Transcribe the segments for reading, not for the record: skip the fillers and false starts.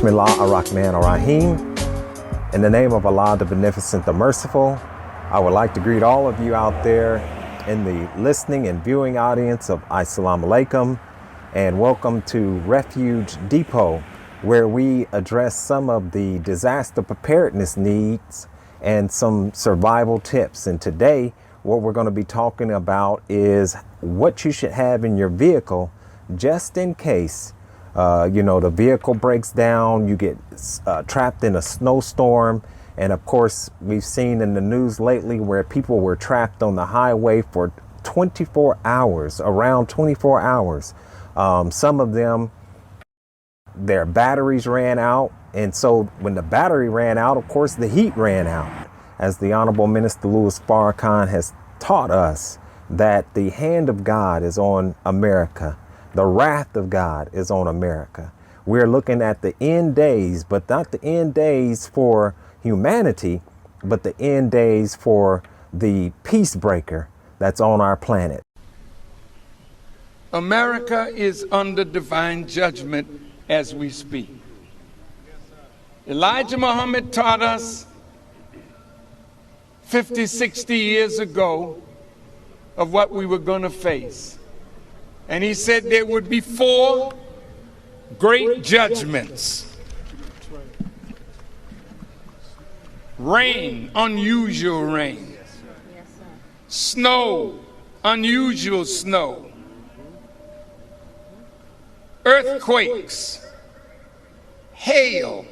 Bismillah ar-Rahman ar-Rahim. In the name of Allah, the Beneficent, the Merciful, I would like to greet all of you out there in the listening and viewing audience of Assalamu Alaikum, and welcome to Refuge Depot, where we address some of the disaster preparedness needs and some survival tips. And today, what we're going to be talking about is what you should have in your vehicle just in case the vehicle breaks down, you get trapped in a snowstorm. And of course, we've seen in the news lately where people were trapped on the highway for 24 hours, around 24 hours. Some of them, their batteries ran out. And so when the battery ran out, of course, the heat ran out. As the Honorable Minister Louis Farrakhan has taught us that the hand of God is on America. The wrath of God is on America. We're looking at the end days, but not the end days for humanity, but the end days for the peace breaker that's on our planet. America is under divine judgment as we speak. Elijah Muhammad taught us 50, 60 years ago of what we were going to face. And he said there would be 4 great judgments. Rain, unusual rain. Snow, unusual snow. Earthquakes, hail,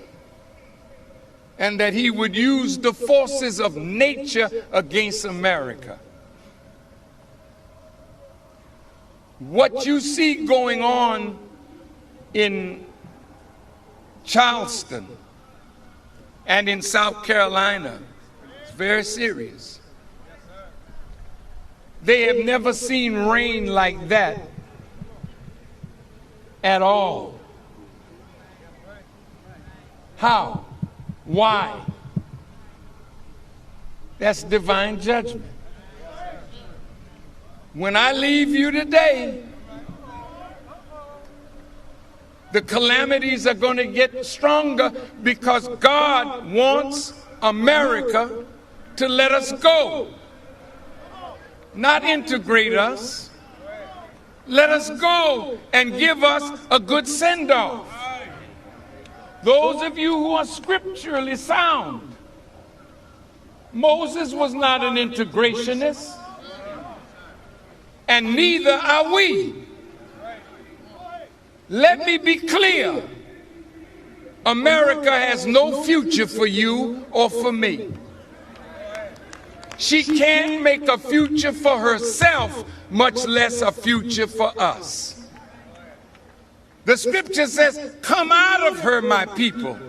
and that he would use the forces of nature against America. What you see going on in Charleston and in South Carolina is very serious. They have never seen rain like that at all. How? Why? That's divine judgment. When I leave you today, the calamities are going to get stronger because God wants America to let us go, not integrate us. Let us go and give us a good send-off. Those of you who are scripturally sound, Moses was not an integrationist, and neither are we. Let me be clear. America has no future for you or for me. She can't make a future for herself, much less a future for us. The scripture says, "Come out of her, my people."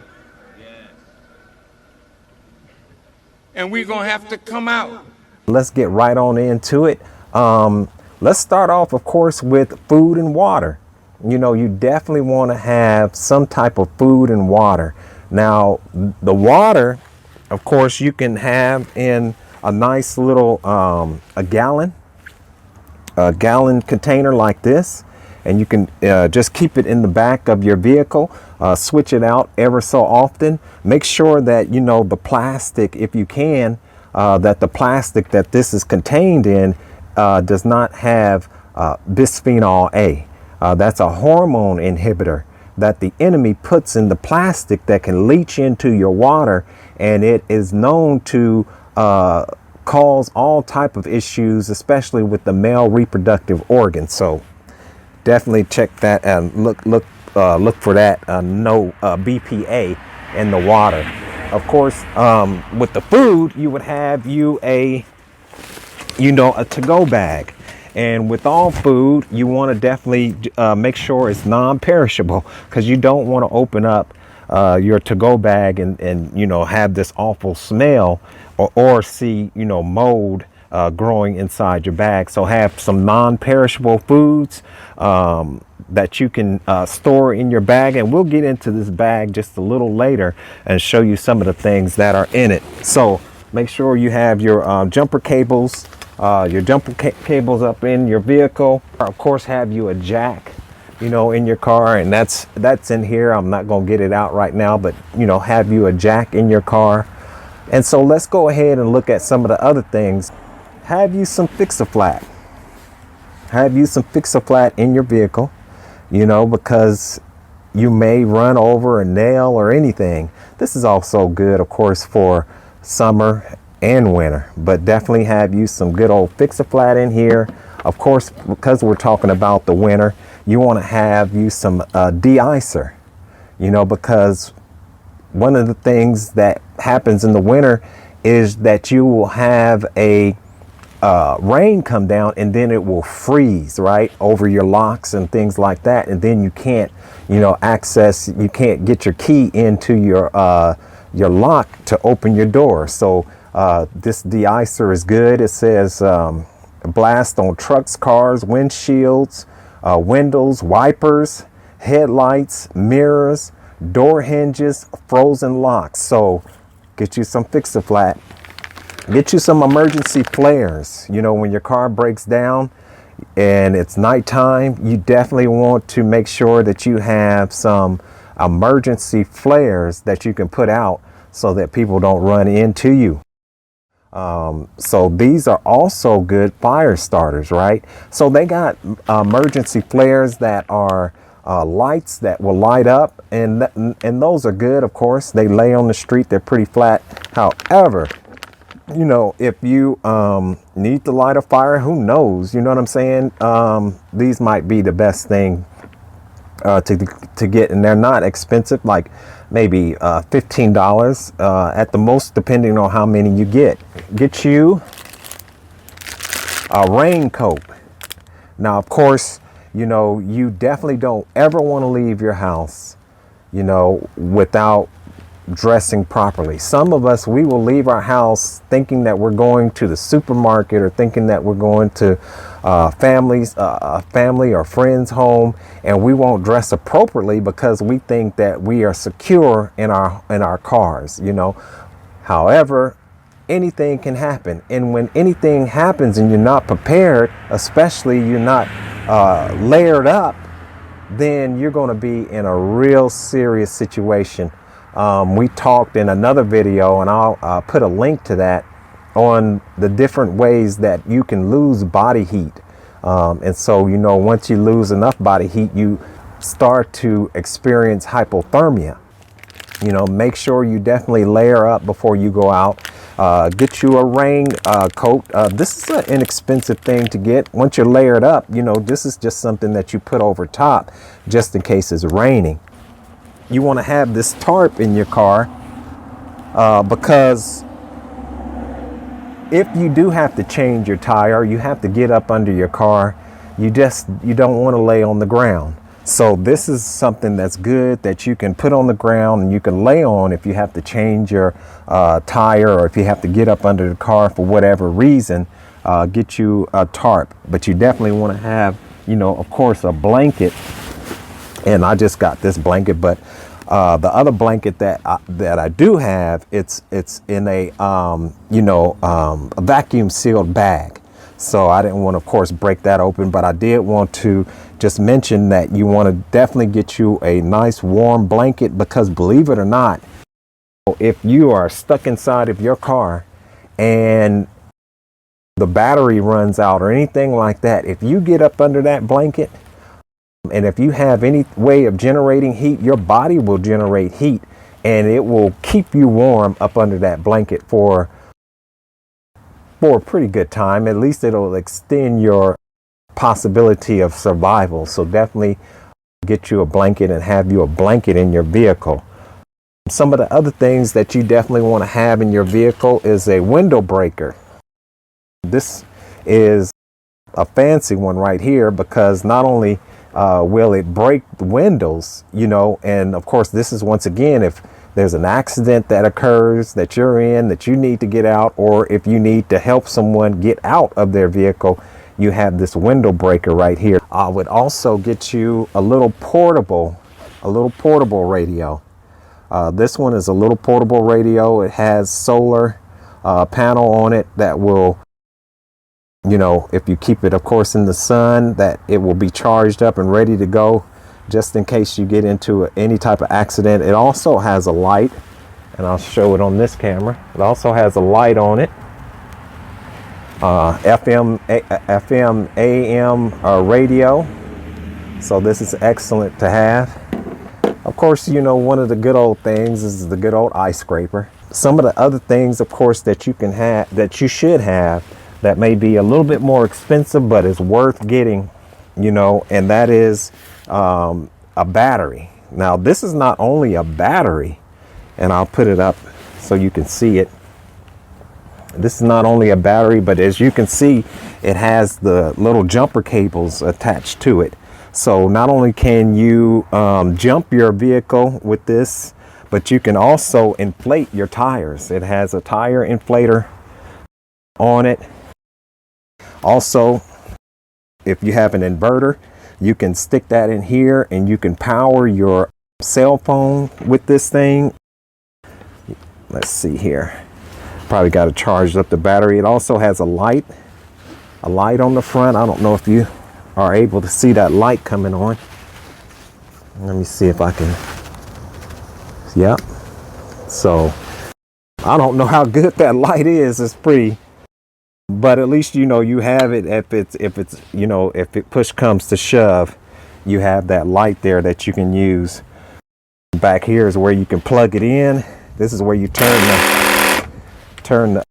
And we're going to have to come out. Let's get right on into it. Let's start off, of course, with food and water. You definitely want to have some type of food and water. Now, the water, of course, you can have in a nice little a gallon container like this, and you can just keep it in the back of your vehicle. Switch it out ever so often. Make sure that the plastic, if you can, that the plastic that this is contained in does not have bisphenol A. That's a hormone inhibitor that the enemy puts in the plastic that can leach into your water, and it is known to cause all type of issues, especially with the male reproductive organs. So definitely check that and look for that no BPA in the water. Of course, with the food, you would have a to-go bag. And with all food, you want to definitely make sure it's non-perishable, because you don't want to open up your to-go bag and have this awful smell or see mold growing inside your bag. So have some non-perishable foods that you can store in your bag, and we'll get into this bag just a little later and show you some of the things that are in it. So make sure you have your jumper cables up in your vehicle. Of course, have you a jack in your car, and that's in here. I'm not going to get it out right now, but have you a jack in your car. And so let's go ahead and look at some of the other things. Have you some FixAFlat? Have you some FixAFlat in your vehicle? Because you may run over a nail or anything. This is also good, of course, for summer and winter, but definitely have you some good old FixAFlat in here. Of course, because we're talking about the winter, you want to have you some de-icer, because one of the things that happens in the winter is that you will have a rain come down, and then it will freeze right over your locks and things like that, and then you can't you can't get your key into your lock to open your door. So this de-icer is good. It says blast on trucks, cars, windshields, windows, wipers, headlights, mirrors, door hinges, frozen locks. So get you some FixAFlat. Get you some emergency flares. When your car breaks down and it's nighttime, you definitely want to make sure that you have some emergency flares that you can put out so that people don't run into you. So these are also good fire starters, right? So they got emergency flares that are lights that will light up, and those are good. Of course, they lay on the street, they're pretty flat. However, if you need to light a fire, who knows? You know what I'm saying? These might be the best thing to get, and they're not expensive, like maybe $15 at the most, depending on how many you get. Get you a raincoat. Now, of course, you definitely don't ever want to leave your house, without dressing properly. Some of us, we will leave our house thinking that we're going to the supermarket, or thinking that we're going to a family or friend's home, and we won't dress appropriately because we think that we are secure in our cars. However, anything can happen, and when anything happens and you're not prepared, especially you're not layered up, then you're going to be in a real serious situation. We talked in another video, and I'll put a link to that, on the different ways that you can lose body heat. And so, once you lose enough body heat, you start to experience hypothermia. Make sure you definitely layer up before you go out. Get you a rain coat. This is an inexpensive thing to get. Once you're layered up, this is just something that you put over top just in case it's raining. You want to have this tarp in your car because if you do have to change your tire, you have to get up under your car, you don't want to lay on the ground. So this is something that's good that you can put on the ground and you can lay on if you have to change your tire, or if you have to get up under the car for whatever reason. Get you a tarp, but you definitely want to have, of course, a blanket. And I just got this blanket, but the other blanket that I do have, it's in a vacuum sealed bag. So I didn't want to, of course, break that open, but I did want to just mention that you want to definitely get you a nice warm blanket, because believe it or not, if you are stuck inside of your car and the battery runs out or anything like that, if you get up under that blanket, and if you have any way of generating heat, your body will generate heat, and it will keep you warm up under that blanket for a pretty good time. At least it'll extend your possibility of survival. So definitely get you a blanket and have you a blanket in your vehicle. Some of the other things that you definitely want to have in your vehicle is a window breaker. This is a fancy one right here, because not only will it break the windows, and of course, this is, once again, if there's an accident that occurs that you're in, that you need to get out, or if you need to help someone get out of their vehicle, you have this window breaker right here. I would also get you a little portable radio. This one is a little portable radio. It has solar panel on it that will you know, if you keep it, of course, in the sun, that it will be charged up and ready to go just in case you get into any type of accident. It also has a light, and I'll show it on this camera. It also has a light on it. FM, AM radio. So this is excellent to have. Of course, you know, one of the good old things is the good old ice scraper. Some of the other things, of course, that you can have, that you should have, that may be a little bit more expensive, but is worth getting, you know, and that is a battery. Now, this is not only a battery, and I'll put it up so you can see it. This is not only a battery, but as you can see, it has the little jumper cables attached to it. So not only can you jump your vehicle with this, but you can also inflate your tires. It has a tire inflator on it. Also, if you have an inverter, you can stick that in here and you can power your cell phone with this thing. Let's see here. Probably got to charge up the battery. It also has a light on the front. I don't know if you are able to see that light coming on. Let me see if I can. Yep. So I don't know how good that light is. It's pretty, but at least, you know, you have it. If it's you know, if it push comes to shove, you have that light there that you can use. Back here is where you can plug it in. This is where you turn the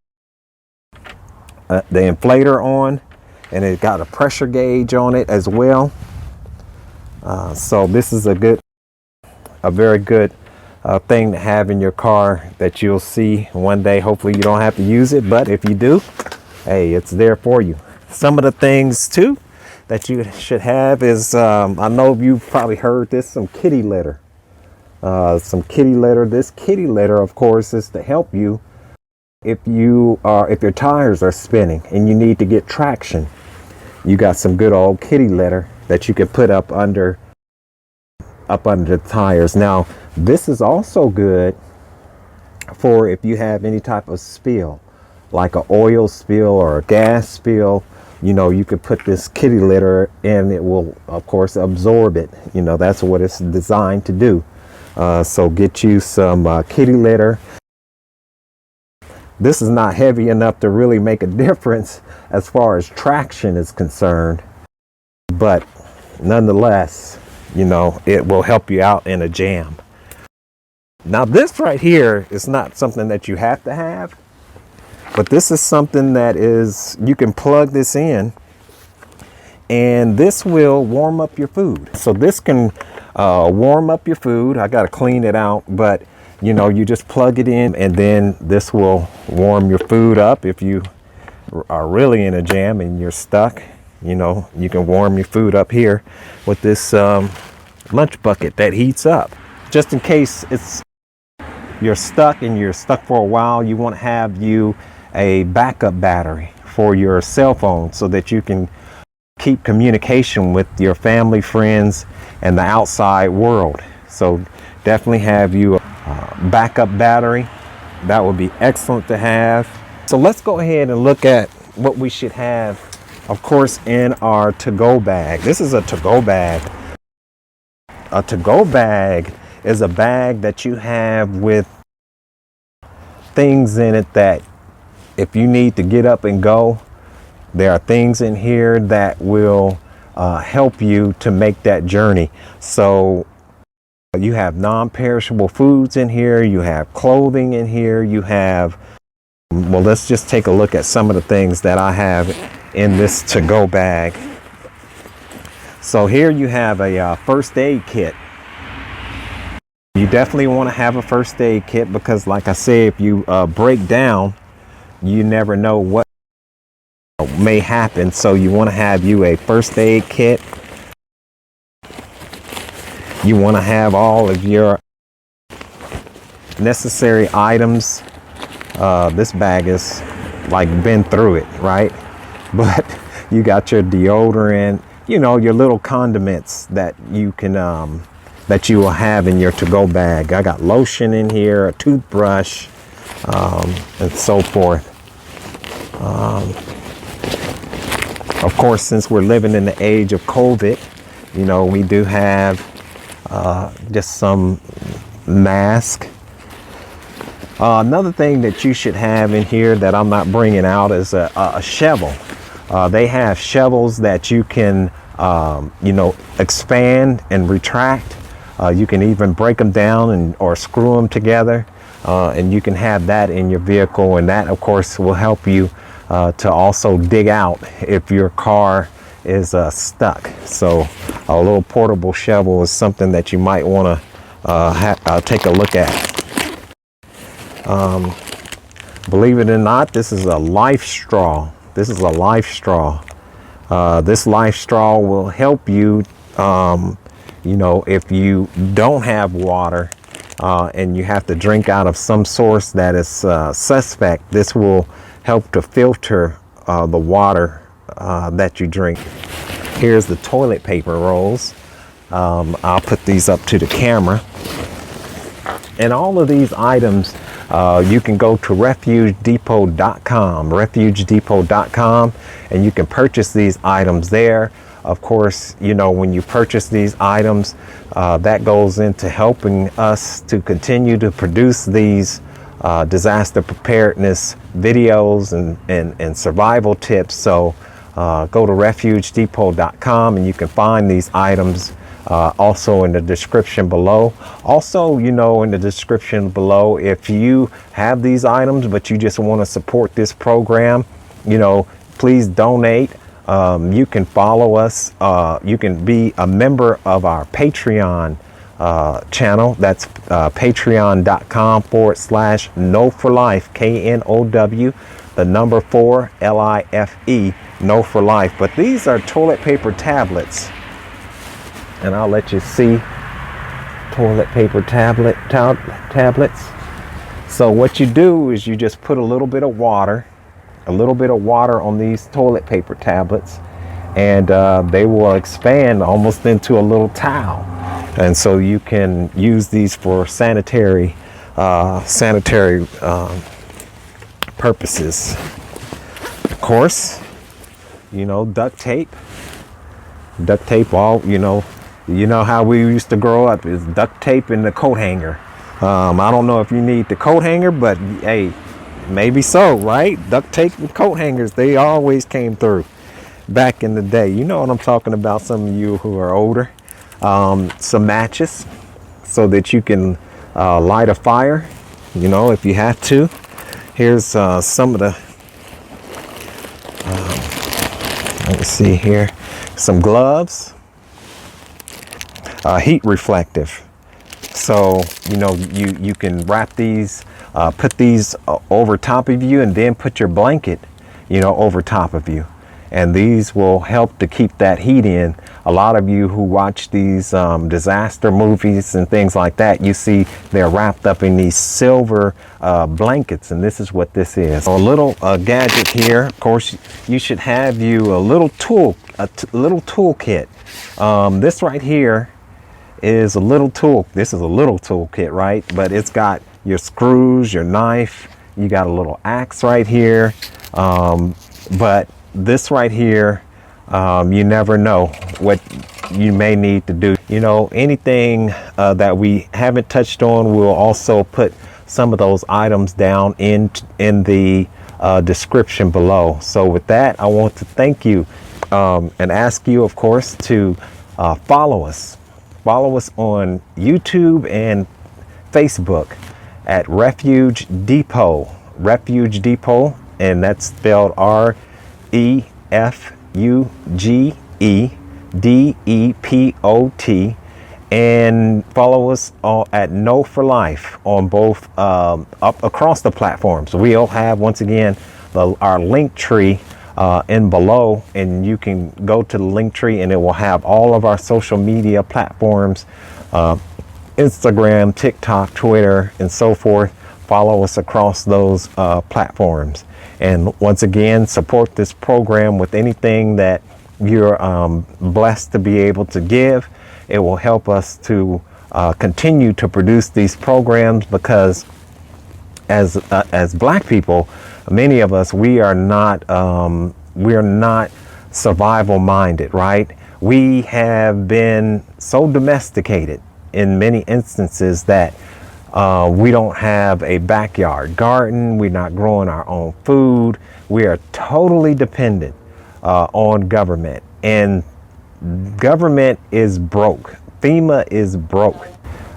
inflator on, and it got a pressure gauge on it as well. So this is a very good thing to have in your car that you'll see one day. Hopefully you don't have to use it, but if you do, hey, it's there for you. Some of the things too that you should have is, I know you've probably heard this, some kitty litter. This kitty litter, of course, is to help you if your tires are spinning and you need to get traction. You got some good old kitty litter that you can put up under the tires. Now, this is also good for if you have any type of spill, like an oil spill or a gas spill. You know, you could put this kitty litter and it will, of course, absorb it. You know, that's what it's designed to do. So get you some kitty litter. This is not heavy enough to really make a difference as far as traction is concerned, but nonetheless, you know, it will help you out in a jam. Now, this right here is not something that you have to have, but this is something that is, you can plug this in and this will warm up your food. So this can warm up your food. I got to clean it out, but you know, you just plug it in and then this will warm your food up. If you are really in a jam and you're stuck, you know, you can warm your food up here with this lunch bucket that heats up. Just in case you're stuck for a while, you want to have a backup battery for your cell phone so that you can keep communication with your family, friends, and the outside world. So definitely have you backup battery. That would be excellent to have. So let's go ahead and look at what we should have, of course, in our to-go bag. This is a to-go bag. A to-go bag is a bag that you have with things in it that if you need to get up and go, there are things in here that will help you to make that journey. So you have non-perishable foods in here, you have clothing in here, you have, well, let's just take a look at some of the things that I have in this to-go bag. So here you have a first aid kit. You definitely want to have a first aid kit because, like I say, if you break down, you never know what may happen. So you want to have you a first aid kit. You want to have all of your necessary items. This bag is like been through it, right? But you got your deodorant, you know, your little condiments that you can that you will have in your to-go bag. I got lotion in here, a toothbrush, and so forth. Of course, since we're living in the age of COVID, you know, we do have just some mask. Another thing that you should have in here that I'm not bringing out is a shovel. They have shovels that you can, you know, expand and retract. You can even break them down or screw them together, and you can have that in your vehicle, and that of course will help you to also dig out if your car is stuck. So a little portable shovel is something that you might want to take a look at. Believe it or not, this is a life straw. This is a life straw. This life straw will help you, you know, if you don't have water and you have to drink out of some source that is suspect. This will help to filter the water that you drink. Here's the toilet paper rolls. I'll put these up to the camera. And all of these items, you can go to refugedepot.com, refugedepot.com, and you can purchase these items there. Of course, you know, when you purchase these items, that goes into helping us to continue to produce these disaster preparedness videos and survival tips. So go to refugedepot.com and you can find these items also in the description below. Also, you know, in the description below, if you have these items but you just want to support this program, you know, please donate. You can follow us. You can be a member of our Patreon channel. That's patreon.com/know4life, KNOW, the number 4 LIFE, know for life. But these are toilet paper tablets, and I'll let you see toilet paper tablets. So what you do is you just put a little bit of water on these toilet paper tablets, and they will expand almost into a little towel. And so you can use these for sanitary purposes. Of course, you know, duct tape, all, you know how we used to grow up is duct tape in the coat hanger. I don't know if you need the coat hanger, but hey, maybe so, right? Duct tape and coat hangers, they always came through back in the day. You know what I'm talking about, some of you who are older. Some matches so that you can light a fire, you know, if you have to. Here's some of the, let me see here, some gloves, heat reflective. So, you know, you can wrap these, put these over top of you, and then put your blanket, you know, over top of you. And these will help to keep that heat in. A lot of you who watch these disaster movies and things like that, you see they're wrapped up in these silver blankets, and this is what this is. So a little gadget here. Of course, you should have you a little little toolkit. This right here is a little tool. This is a little toolkit, right? But it's got your screws, your knife. You got a little axe right here. But this right here, you never know what you may need to do. You know, anything that we haven't touched on, we'll also put some of those items down in the description below. So with that, I want to thank you and ask you, of course, to follow us. Follow us on YouTube and Facebook at Refuge Depot. Refuge Depot, and that's spelled REFUGEDEPOT. And follow us at Know for Life on both up across the platforms. We'll have, once again, our link tree in below, and you can go to the link tree and it will have all of our social media platforms, Instagram, TikTok, Twitter, and so forth. Follow us across those platforms. And once again, support this program with anything that you're blessed to be able to give. It will help us to continue to produce these programs, because as Black people, many of us, we are not survival minded, right? We have been so domesticated in many instances that we don't have a backyard garden. We're not growing our own food. We are totally dependent on government, and government is broke. FEMA is broke.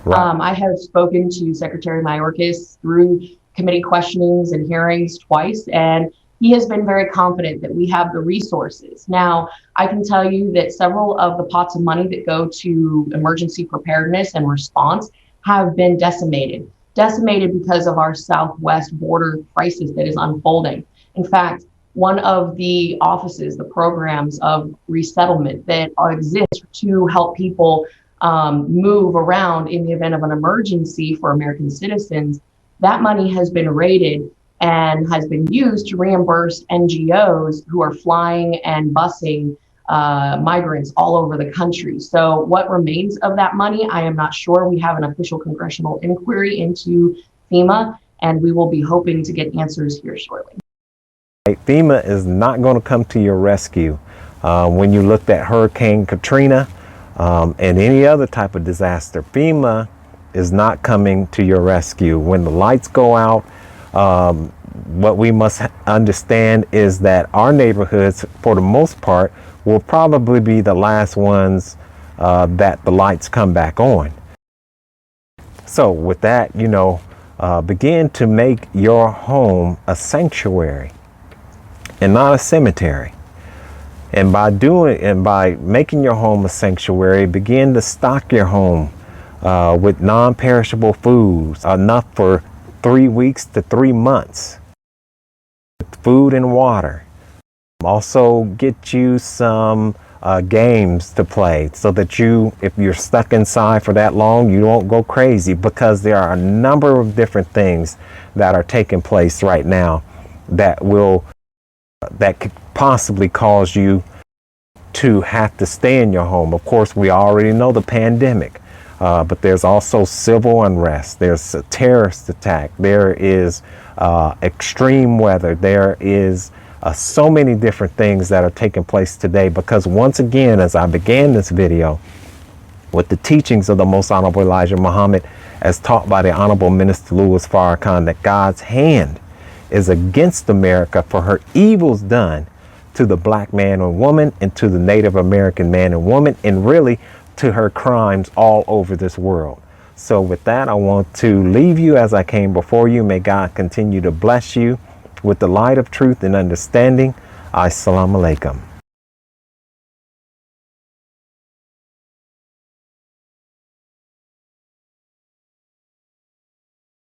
Right. I have spoken to Secretary Mayorkas through committee questionings and hearings twice, and he has been very confident that we have the resources. Now, I can tell you that several of the pots of money that go to emergency preparedness and response have been decimated because of our southwest border crisis that is unfolding. In fact, one of the offices, the programs of resettlement that exist to help people move around in the event of an emergency for American citizens, that money has been raided and has been used to reimburse NGOs who are flying and busing migrants all over the country. So what remains of that money, I am not sure. We have an official congressional inquiry into FEMA, and we will be hoping to get answers here shortly. FEMA is not going to come to your rescue. When you looked at Hurricane Katrina and any other type of disaster, FEMA is not coming to your rescue. When the lights go out, what we must understand is that our neighborhoods, for the most part, will probably be the last ones that the lights come back on. So with that, begin to make your home a sanctuary and not a cemetery. And by making your home a sanctuary, begin to stock your home with non-perishable foods, enough for 3 weeks to 3 months. Food and water. Also get you some games to play so that if you're stuck inside for that long, you won't go crazy, because there are a number of different things that are taking place right now that could possibly cause you to have to stay in your home. Of course, we already know the pandemic, but there's also civil unrest. There's a terrorist attack. There is extreme weather. There is so many different things that are taking place today, because once again, as I began this video with the teachings of the Most Honorable Elijah Muhammad, as taught by the Honorable Minister Louis Farrakhan, that God's hand is against America for her evils done to the black man and woman, and to the Native American man and woman, and really to her crimes all over this world. So with that, I want to leave you as I came before you. May God continue to bless you with the light of truth and understanding. Assalamu alaikum.